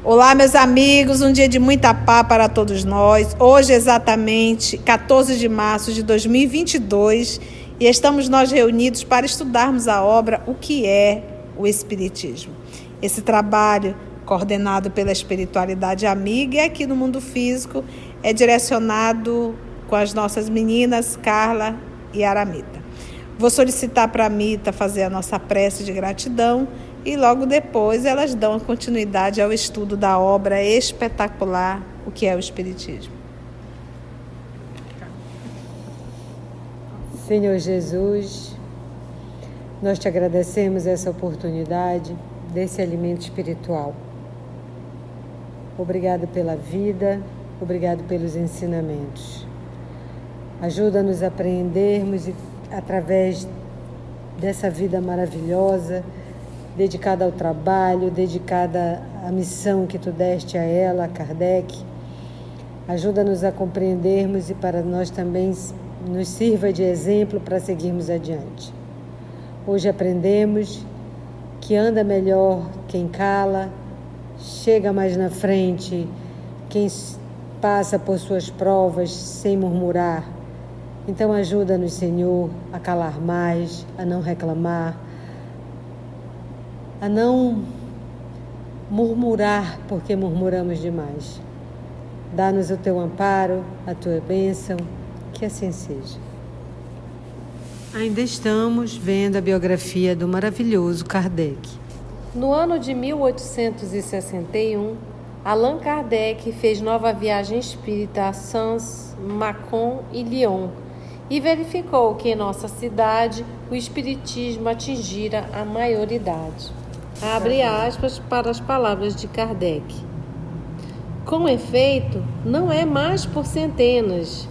Olá, meus amigos, um dia de muita paz para todos nós. Hoje, exatamente 14 de março de 2022, e estamos nós reunidos para estudarmos a obra O que é o Espiritismo. Esse trabalho, coordenado pela espiritualidade amiga e aqui no mundo físico, é direcionado com as nossas meninas Carla e Aramita. Vou solicitar para a Mita fazer a nossa prece de gratidão e logo depois elas dão continuidade ao estudo da obra espetacular, O que é o Espiritismo. Senhor Jesus, nós te agradecemos essa oportunidade desse alimento espiritual. Obrigado pela vida, obrigado pelos ensinamentos. Ajuda-nos a aprendermos através dessa vida maravilhosa, dedicada ao trabalho, dedicada à missão que tu deste a ela, a Kardec. Ajuda-nos a compreendermos e para nós também nos sirva de exemplo para seguirmos adiante. Hoje aprendemos que anda melhor quem cala, chega mais na frente quem passa por suas provas sem murmurar. Então ajuda-nos, Senhor, a calar mais, a não reclamar, a não murmurar porque murmuramos demais. Dá-nos o teu amparo, a tua bênção, que assim seja. Ainda estamos vendo a biografia do maravilhoso Kardec. No ano de 1861, Allan Kardec fez nova viagem espírita a Sens, Mâcon e Lyon e verificou que em nossa cidade o espiritismo atingira a maioridade. Abre aspas para as palavras de Kardec. Com efeito, não é mais por centenas,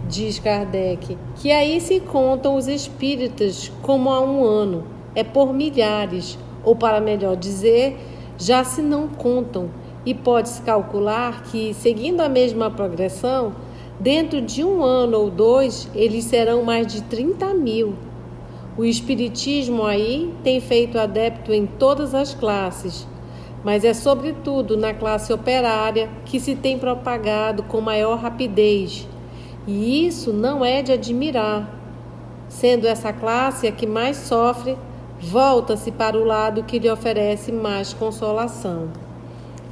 diz Kardec, que aí se contam os espíritas como há um ano, é por milhares, ou para melhor dizer, já se não contam, e pode-se calcular que, seguindo a mesma progressão, dentro de um ano ou dois, eles serão mais de 30.000. O espiritismo aí tem feito adepto em todas as classes, mas é sobretudo na classe operária que se tem propagado com maior rapidez. E isso não é de admirar. Sendo essa classe a que mais sofre, volta-se para o lado que lhe oferece mais consolação.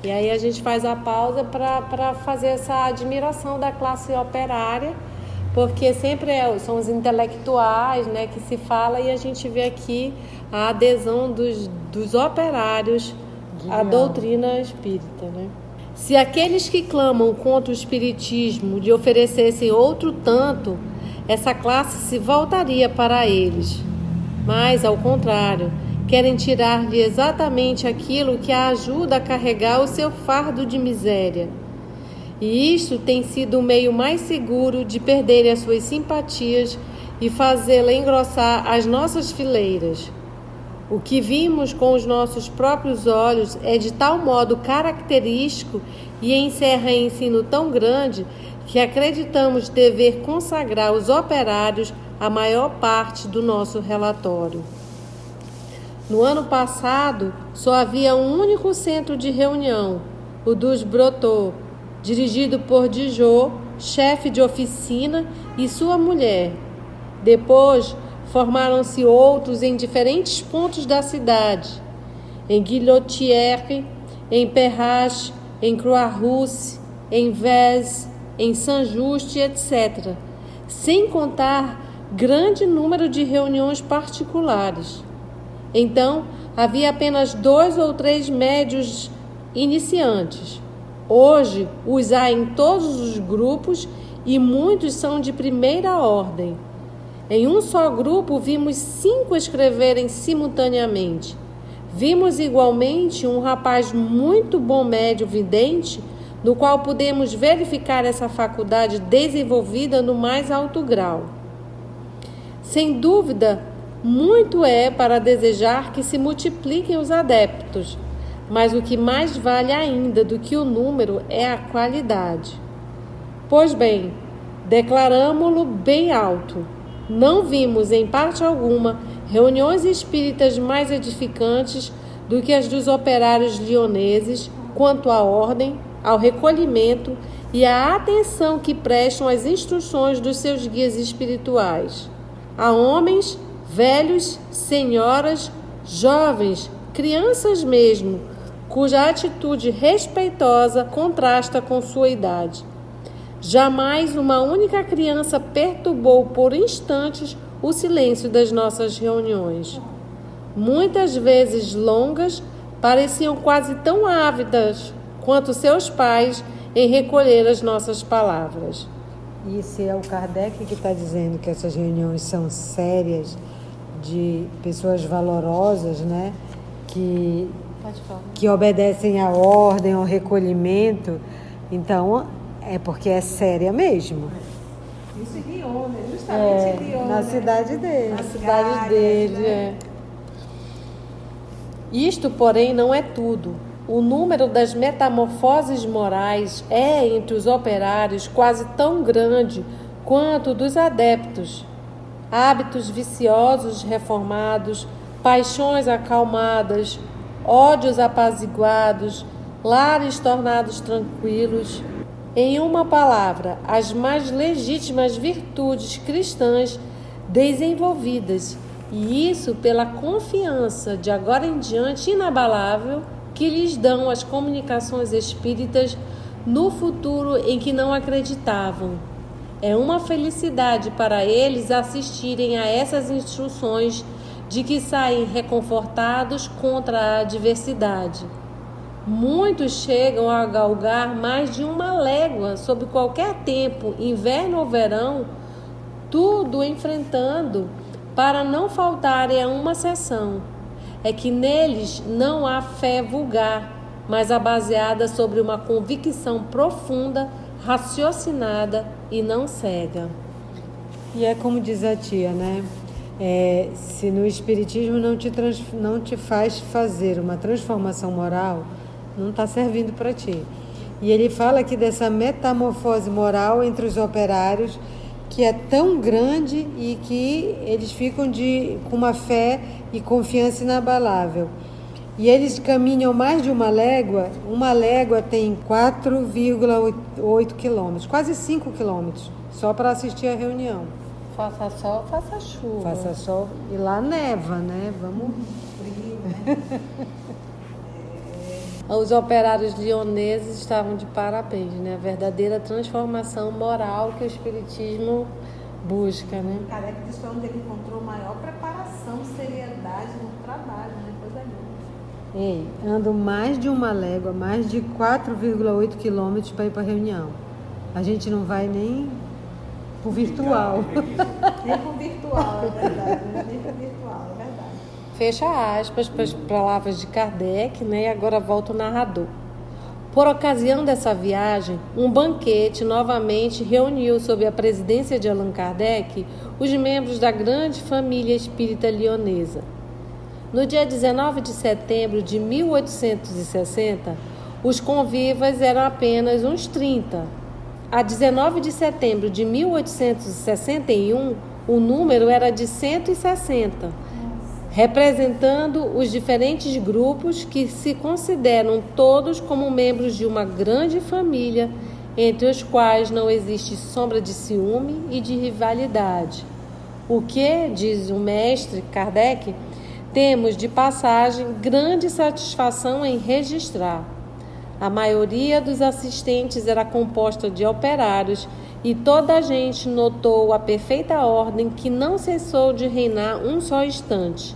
E aí a gente faz a pausa para fazer essa admiração da classe operária, porque sempre são os intelectuais, né, que se fala, e a gente vê aqui a adesão dos operários à doutrina espírita, né? Se aqueles que clamam contra o espiritismo lhe oferecessem outro tanto, essa classe se voltaria para eles. Mas, ao contrário, querem tirar-lhe exatamente aquilo que a ajuda a carregar o seu fardo de miséria. E isto tem sido o meio mais seguro de perderem as suas simpatias e fazê-la engrossar as nossas fileiras. O que vimos com os nossos próprios olhos é de tal modo característico e encerra ensino tão grande que acreditamos dever consagrar os operários a maior parte do nosso relatório. No ano passado, só havia um único centro de reunião, o dos Brotteaux, dirigido por Dijot, chefe de oficina, e sua mulher. Depois, formaram-se outros em diferentes pontos da cidade, em Guillotière, em Perrache, em Croix-Rousse, em Vez, em Saint-Just, etc., sem contar grande número de reuniões particulares. Então, havia apenas 2 ou 3 médios iniciantes. Hoje, os há em todos os grupos e muitos são de primeira ordem. Em um só grupo, vimos 5 escreverem simultaneamente. Vimos igualmente um rapaz muito bom médio vidente, no qual podemos verificar essa faculdade desenvolvida no mais alto grau. Sem dúvida, muito é para desejar que se multipliquem os adeptos, mas o que mais vale ainda do que o número é a qualidade. Pois bem, declaramo-lo bem alto. Não vimos, em parte alguma, reuniões espíritas mais edificantes do que as dos operários lioneses, quanto à ordem, ao recolhimento e à atenção que prestam às instruções dos seus guias espirituais. A homens, velhos, senhoras, jovens, crianças mesmo, cuja atitude respeitosa contrasta com sua idade. Jamais uma única criança perturbou por instantes o silêncio das nossas reuniões. Muitas vezes longas, pareciam quase tão ávidas quanto seus pais em recolher as nossas palavras. E se é o Kardec que está dizendo que essas reuniões são sérias, de pessoas valorosas, né? Que obedecem à ordem, ao recolhimento, então é porque é séria mesmo. Isso em Lyon, né? Justamente em Lyon. Na cidade dele. Na cidade dele, né? Isto, porém, não é tudo. O número das metamorfoses morais é, entre os operários, quase tão grande quanto o dos adeptos. Hábitos viciosos reformados, paixões acalmadas, ódios apaziguados, lares tornados tranquilos. Em uma palavra, as mais legítimas virtudes cristãs desenvolvidas, e isso pela confiança de agora em diante inabalável que lhes dão as comunicações espíritas no futuro em que não acreditavam. É uma felicidade para eles assistirem a essas instruções de que saem reconfortados contra a adversidade. Muitos chegam a galgar mais de 1 légua sob qualquer tempo, inverno ou verão, tudo enfrentando para não faltarem a uma sessão. É que neles não há fé vulgar, mas a baseada sobre uma convicção profunda, raciocinada e não cega. E é como diz a tia, né? Se no Espiritismo não te faz fazer uma transformação moral, não está servindo para ti. E ele fala aqui dessa metamorfose moral entre os operários, que é tão grande e que eles ficam com uma fé e confiança inabalável. E eles caminham mais de 1 légua. 1 légua tem 4,8 quilômetros, quase 5 quilômetros, só para assistir a reunião. Faça sol, faça chuva. Faça sol. E lá neva, né? Vamos frio, né? Os operários lioneses estavam de parabéns, né? A verdadeira transformação moral que o Espiritismo busca, né? Kardec diz que é onde ele encontrou maior preparação, seriedade no trabalho, né? Coisa linda. Ei, ando mais de 1 légua, mais de 4,8 quilômetros para ir para a reunião. A gente não vai nem por virtual. Nem por virtual, é verdade. Né? Nem por virtual, é verdade. Fecha aspas para as palavras de Kardec, né? E agora volta o narrador. Por ocasião dessa viagem, um banquete novamente reuniu, sob a presidência de Allan Kardec, os membros da grande família espírita lionesa. No dia 19 de setembro de 1860, os convivas eram apenas uns 30. A 19 de setembro de 1861, o número era de 160, representando os diferentes grupos que se consideram todos como membros de uma grande família, entre os quais não existe sombra de ciúme e de rivalidade. O que, diz o mestre Kardec, temos de passagem grande satisfação em registrar. A maioria dos assistentes era composta de operários e toda a gente notou a perfeita ordem que não cessou de reinar um só instante.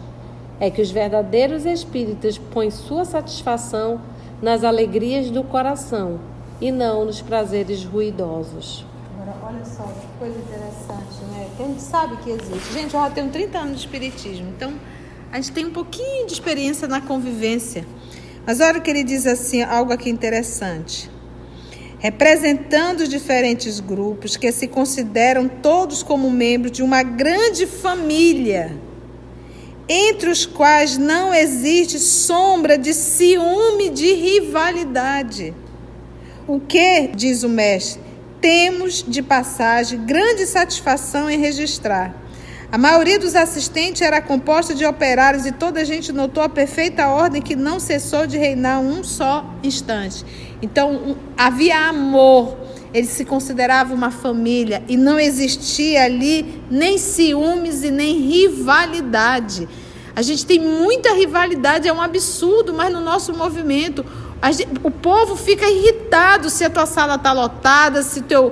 É que os verdadeiros espíritas põem sua satisfação nas alegrias do coração e não nos prazeres ruidosos. Agora, olha só que coisa interessante, né? Que a gente sabe que existe. Gente, eu já tenho 30 anos de espiritismo, então a gente tem um pouquinho de experiência na convivência. Mas olha o que ele diz assim, algo aqui interessante. Representando os diferentes grupos que se consideram todos como membros de uma grande família, entre os quais não existe sombra de ciúme, de rivalidade. O que, diz o mestre, temos de passagem grande satisfação em registrar. A maioria dos assistentes era composta de operários e toda a gente notou a perfeita ordem que não cessou de reinar um só instante. Então, havia amor, eles se consideravam uma família e não existia ali nem ciúmes e nem rivalidade. A gente tem muita rivalidade, é um absurdo, mas no nosso movimento o povo fica irritado se a tua sala está lotada, se teu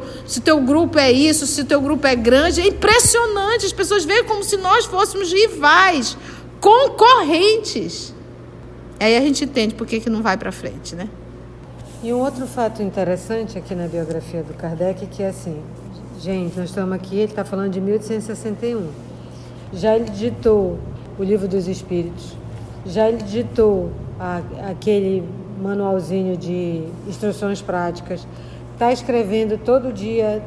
grupo é isso, se o teu grupo é grande. É impressionante, as pessoas veem como se nós fôssemos rivais, concorrentes. Aí a gente entende por que não vai para frente, né? E um outro fato interessante aqui na biografia do Kardec, que é assim, gente, nós estamos aqui, ele está falando de 1861. Já ele ditou o Livro dos Espíritos, já ele ditou aquele manualzinho de instruções práticas, está escrevendo todo dia,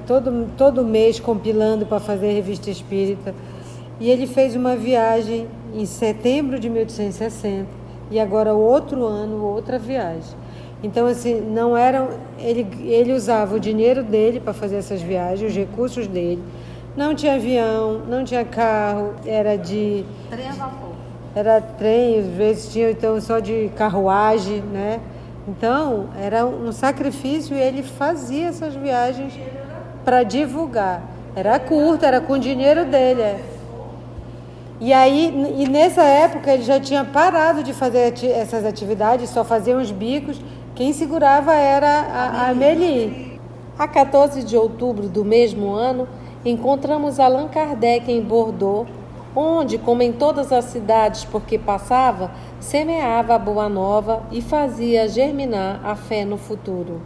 todo mês, compilando para fazer a revista espírita. E ele fez uma viagem em setembro de 1860 e agora o outro ano, outra viagem. Então, assim, não eram... Ele usava o dinheiro dele para fazer essas viagens, os recursos dele. Não tinha avião, não tinha carro, era de... Trem a vapor. Era trem, às vezes tinha então só de carruagem, né? Então, era um sacrifício e ele fazia essas viagens para divulgar. Era curta, era com o dinheiro dele. E aí, nessa época, ele já tinha parado de fazer essas atividades, só fazia uns bicos. Quem segurava era a Amélie. A 14 de outubro do mesmo ano, encontramos Allan Kardec em Bordeaux, onde, como em todas as cidades por que passava, semeava a boa nova e fazia germinar a fé no futuro.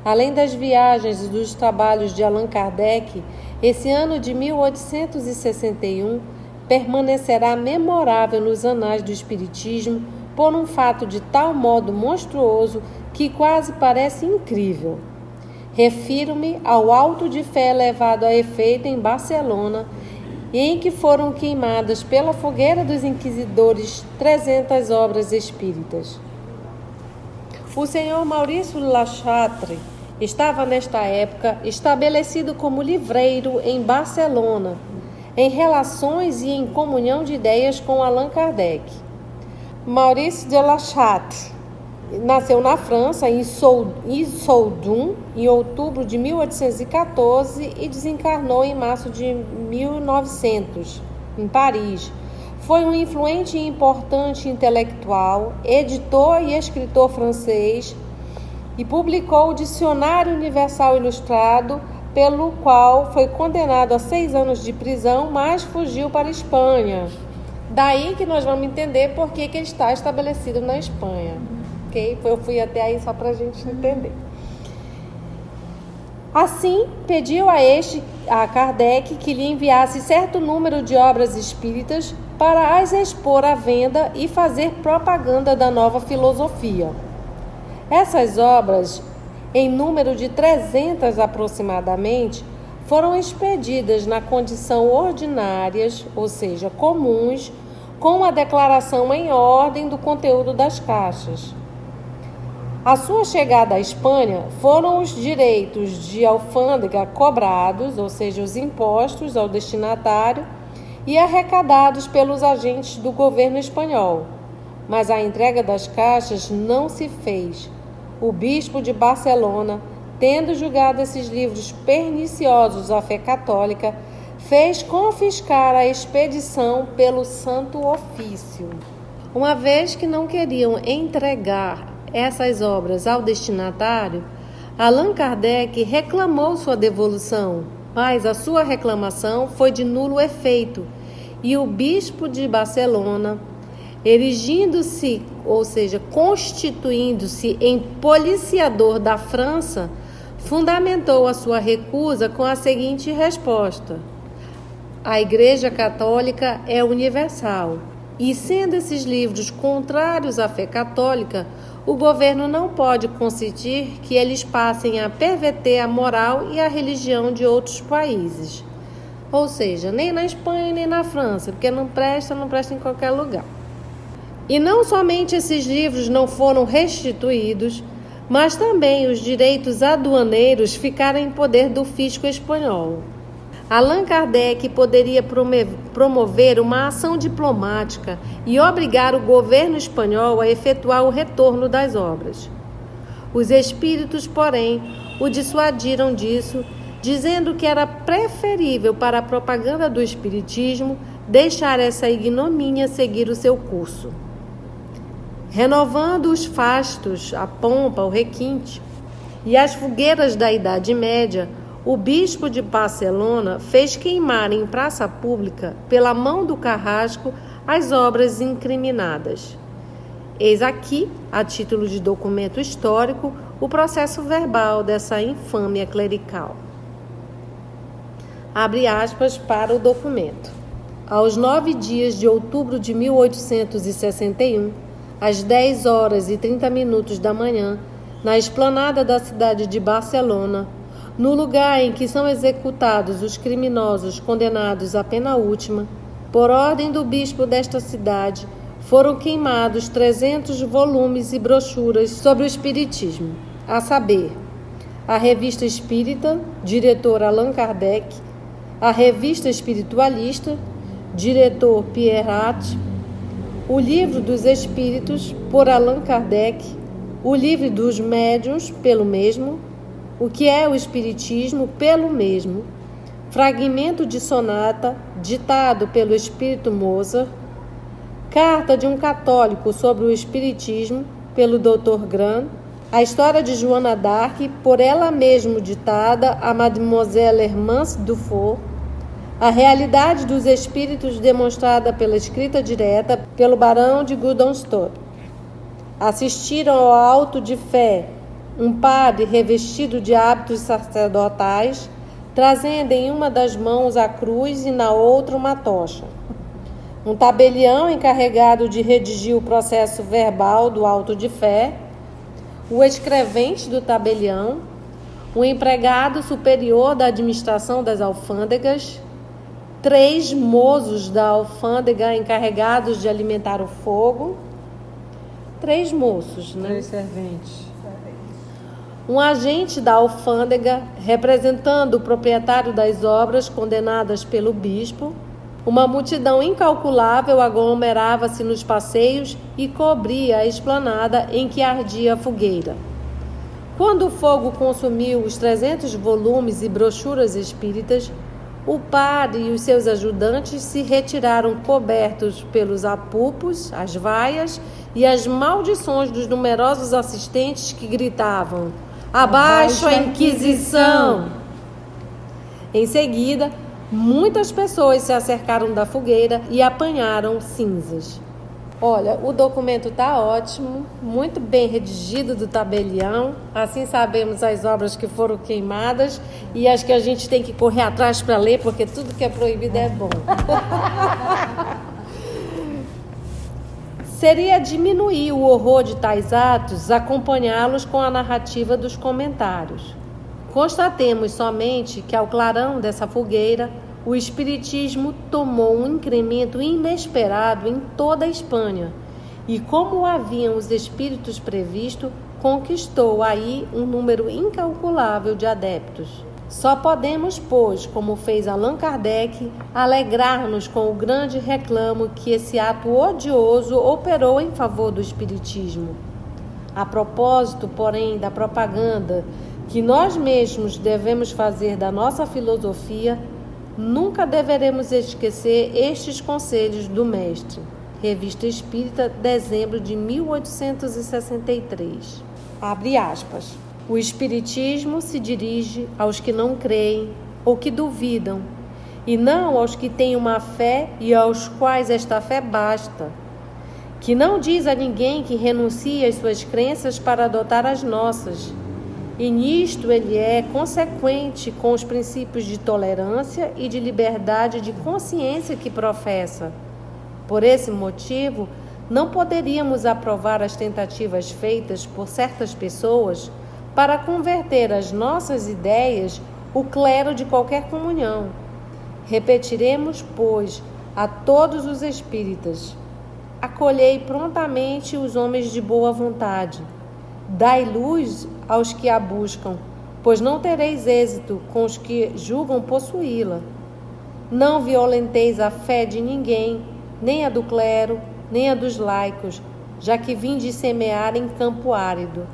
Além das viagens e dos trabalhos de Allan Kardec, esse ano de 1861 permanecerá memorável nos anais do Espiritismo por um fato de tal modo monstruoso que quase parece incrível. Refiro-me ao auto de fé levado a efeito em Barcelona, em que foram queimadas pela fogueira dos inquisidores 300 obras espíritas. O senhor Maurício Lachatre estava nesta época estabelecido como livreiro em Barcelona, em relações e em comunhão de ideias com Allan Kardec. Maurice de Lachatre nasceu na França, em Soudun, em outubro de 1814 e desencarnou em março de 1900, em Paris. Foi um influente e importante intelectual, editor e escritor francês e publicou o Dicionário Universal Ilustrado, pelo qual foi condenado a 6 anos de prisão, mas fugiu para a Espanha. Daí que nós vamos entender por que ele está estabelecido na Espanha. Okay? Eu fui até aí só para a gente entender. Assim, pediu a Kardec que lhe enviasse certo número de obras espíritas para as expor à venda e fazer propaganda da nova filosofia. Essas obras, em número de 300 aproximadamente, foram expedidas na condição ordinárias, ou seja, comuns, com a declaração em ordem do conteúdo das caixas. A sua chegada à Espanha foram os direitos de alfândega cobrados, ou seja, os impostos ao destinatário, e arrecadados pelos agentes do governo espanhol. Mas a entrega das caixas não se fez. O bispo de Barcelona, tendo julgado esses livros perniciosos à fé católica, fez confiscar a expedição pelo Santo Ofício. Uma vez que não queriam entregar essas obras ao destinatário, Allan Kardec reclamou sua devolução, mas a sua reclamação foi de nulo efeito, e o bispo de Barcelona, erigindo-se, ou seja, constituindo-se em policiador da França, fundamentou a sua recusa com a seguinte resposta: a Igreja Católica é universal, e sendo esses livros contrários à fé católica, o governo não pode consentir que eles passem a perverter a moral e a religião de outros países. Ou seja, nem na Espanha nem na França, porque não presta em qualquer lugar. E não somente esses livros não foram restituídos, mas também os direitos aduaneiros ficaram em poder do fisco espanhol. Allan Kardec poderia promover uma ação diplomática e obrigar o governo espanhol a efetuar o retorno das obras. Os espíritos, porém, o dissuadiram disso, dizendo que era preferível para a propaganda do espiritismo deixar essa ignomínia seguir o seu curso. Renovando os fastos, a pompa, o requinte e as fogueiras da Idade Média, o bispo de Barcelona fez queimar em praça pública, pela mão do carrasco, as obras incriminadas. Eis aqui, a título de documento histórico, o processo verbal dessa infâmia clerical. Abre aspas para o documento. Aos 9 dias de outubro de 1861, às 10 horas e 30 minutos da manhã, na esplanada da cidade de Barcelona, no lugar em que são executados os criminosos condenados à pena última, por ordem do bispo desta cidade, foram queimados 300 volumes e brochuras sobre o espiritismo, a saber, a Revista Espírita, diretor Allan Kardec, a Revista Espiritualista, diretor Pierre Hatt, o Livro dos Espíritos, por Allan Kardec, o Livro dos Médiuns, pelo mesmo, o que é o Espiritismo, pelo mesmo, fragmento de sonata, ditado pelo Espírito Mozart, carta de um católico sobre o Espiritismo, pelo Dr. Gran, a história de Joana d'Arc, por ela mesma ditada a Mademoiselle Hermance Dufour, a realidade dos espíritos demonstrada pela escrita direta pelo Barão de Guldenstorff. Assistiram ao auto de fé um padre revestido de hábitos sacerdotais, trazendo em uma das mãos a cruz e na outra uma tocha. Um tabelião encarregado de redigir o processo verbal do auto de fé, o escrevente do tabelião, o empregado superior da administração das alfândegas, 3 mozos da alfândega encarregados de alimentar o fogo, 3 moços, né? 3 serventes. Um agente da alfândega, representando o proprietário das obras condenadas pelo bispo. Uma multidão incalculável aglomerava-se nos passeios e cobria a esplanada em que ardia a fogueira. Quando o fogo consumiu os 300 volumes e brochuras espíritas, o padre e os seus ajudantes se retiraram cobertos pelos apupos, as vaias e as maldições dos numerosos assistentes que gritavam: "Abaixo a Inquisição!" Em seguida, muitas pessoas se acercaram da fogueira e apanharam cinzas. Olha, o documento está ótimo, muito bem redigido do tabelião. Assim sabemos as obras que foram queimadas e as que a gente tem que correr atrás para ler, porque tudo que é proibido é bom. Seria diminuir o horror de tais atos acompanhá-los com a narrativa dos comentários. Constatemos somente que, ao clarão dessa fogueira, o espiritismo tomou um incremento inesperado em toda a Espanha e, como haviam os espíritos previsto, conquistou aí um número incalculável de adeptos. Só podemos, pois, como fez Allan Kardec, alegrar-nos com o grande reclamo que esse ato odioso operou em favor do espiritismo. A propósito, porém, da propaganda que nós mesmos devemos fazer da nossa filosofia, nunca deveremos esquecer estes conselhos do mestre. Revista Espírita, dezembro de 1863. Abre aspas. O Espiritismo se dirige aos que não creem ou que duvidam, e não aos que têm uma fé e aos quais esta fé basta, que não diz a ninguém que renuncie às suas crenças para adotar as nossas, e nisto ele é consequente com os princípios de tolerância e de liberdade de consciência que professa. Por esse motivo, não poderíamos aprovar as tentativas feitas por certas pessoas para converter as nossas ideias o clero de qualquer comunhão. Repetiremos, pois, a todos os espíritas: acolhei prontamente os homens de boa vontade. Dai luz aos que a buscam, pois não tereis êxito com os que julgam possuí-la. Não violenteis a fé de ninguém, nem a do clero, nem a dos laicos, já que vinde semear em campo árido.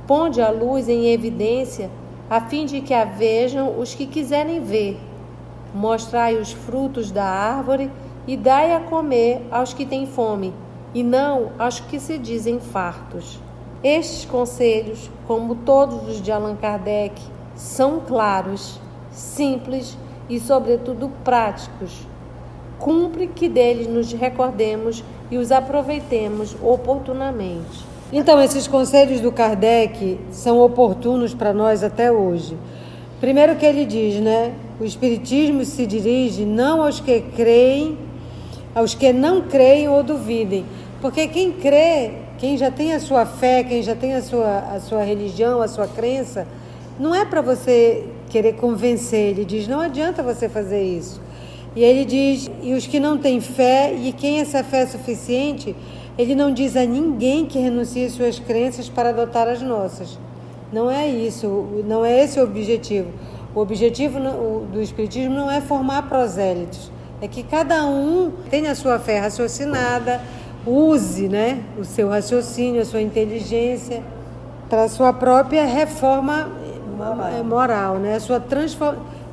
Ponde a luz em evidência, a fim de que a vejam os que quiserem ver. Mostrai os frutos da árvore e dai a comer aos que têm fome, e não aos que se dizem fartos. Estes conselhos, como todos os de Allan Kardec, são claros, simples e, sobretudo, práticos. Cumpre que deles nos recordemos e os aproveitemos oportunamente. Então, esses conselhos do Kardec são oportunos para nós até hoje. Primeiro que ele diz, né? O Espiritismo se dirige não aos que creem, aos que não creem ou duvidem. Porque quem crê, quem já tem a sua fé, quem já tem a sua religião, a sua crença, não é para você querer convencer. Ele diz, não adianta você fazer isso. E ele diz, e os que não têm fé, e quem essa fé é suficiente, ele não diz a ninguém que renuncie suas crenças para adotar as nossas. Não é isso, não é esse o objetivo. O objetivo do Espiritismo não é formar prosélitos, é que cada um tenha a sua fé raciocinada, use, né, o seu raciocínio, a sua inteligência para a sua própria reforma moral, né? A sua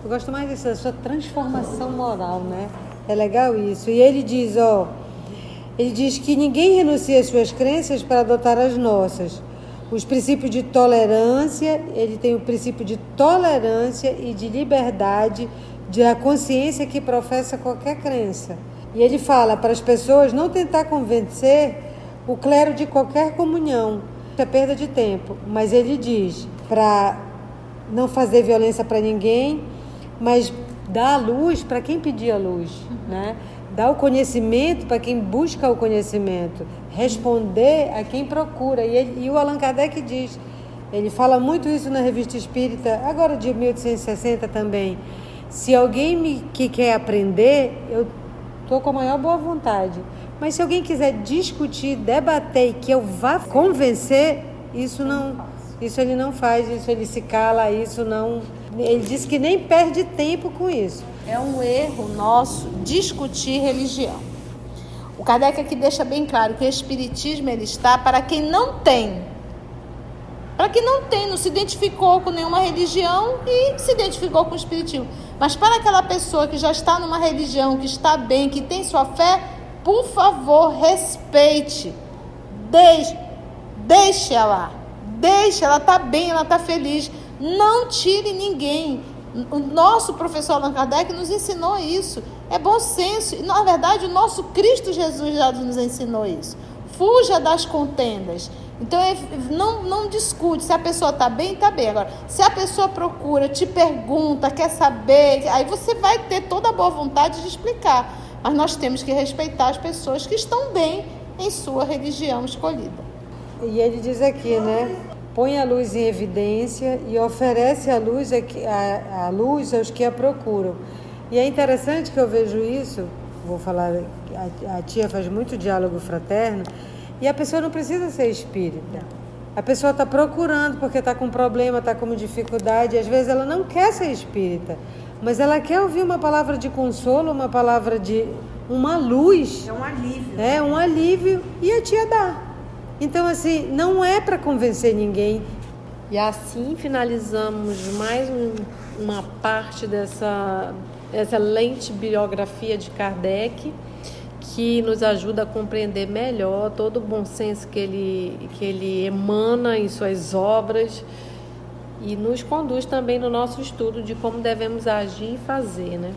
eu gosto mais disso, a sua transformação moral, né? É legal isso. E ele diz, ele diz que ninguém renuncia às suas crenças para adotar as nossas. Os princípios de tolerância, ele tem o princípio de tolerância e de liberdade da consciência que professa qualquer crença. E ele fala para as pessoas não tentar convencer o clero de qualquer comunhão. É perda de tempo. Mas ele diz para não fazer violência para ninguém, mas dar a luz para quem pedir a luz, né? Dar o conhecimento para quem busca o conhecimento, responder a quem procura. E o Allan Kardec diz, ele fala muito isso na Revista Espírita, agora de 1860 também. Se alguém que quer aprender, eu estou com a maior boa vontade. Mas se alguém quiser discutir, debater e que eu vá convencer, isso ele não faz, isso ele se cala, isso não... Ele diz que nem perde tempo com isso. É um erro nosso discutir religião. O Kardec aqui deixa bem claro que o Espiritismo ele está para quem não tem. Para quem não tem, não se identificou com nenhuma religião e se identificou com o Espiritismo. Mas para aquela pessoa que já está numa religião, que está bem, que tem sua fé, por favor, respeite. Deixe ela. Ela está bem, ela está feliz. Não tire ninguém. O nosso professor Allan Kardec nos ensinou isso. É bom senso. E, na verdade, o nosso Cristo Jesus já nos ensinou isso. Fuja das contendas. Então, não discute. Se a pessoa está bem, está bem. Agora, se a pessoa procura, te pergunta, quer saber, aí você vai ter toda a boa vontade de explicar. Mas nós temos que respeitar as pessoas que estão bem em sua religião escolhida. E ele diz aqui, né? Põe a luz em evidência e oferece a luz aos que a procuram. E é interessante que eu vejo isso, vou falar, a tia faz muito diálogo fraterno, e a pessoa não precisa ser espírita. A pessoa está procurando porque está com problema, está com dificuldade, e às vezes ela não quer ser espírita, mas ela quer ouvir uma palavra de consolo, uma palavra de uma luz. É um alívio. É um alívio, e a tia dá. Então, assim, não é para convencer ninguém. E assim finalizamos mais uma parte dessa excelente biografia de Kardec, que nos ajuda a compreender melhor todo o bom senso que ele emana em suas obras e nos conduz também no nosso estudo de como devemos agir e fazer, né?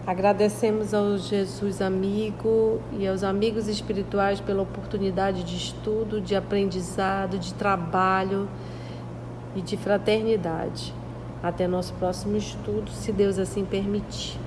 Agradecemos ao Jesus amigo e aos amigos espirituais pela oportunidade de estudo, de aprendizado, de trabalho e de fraternidade. Até nosso próximo estudo, se Deus assim permitir.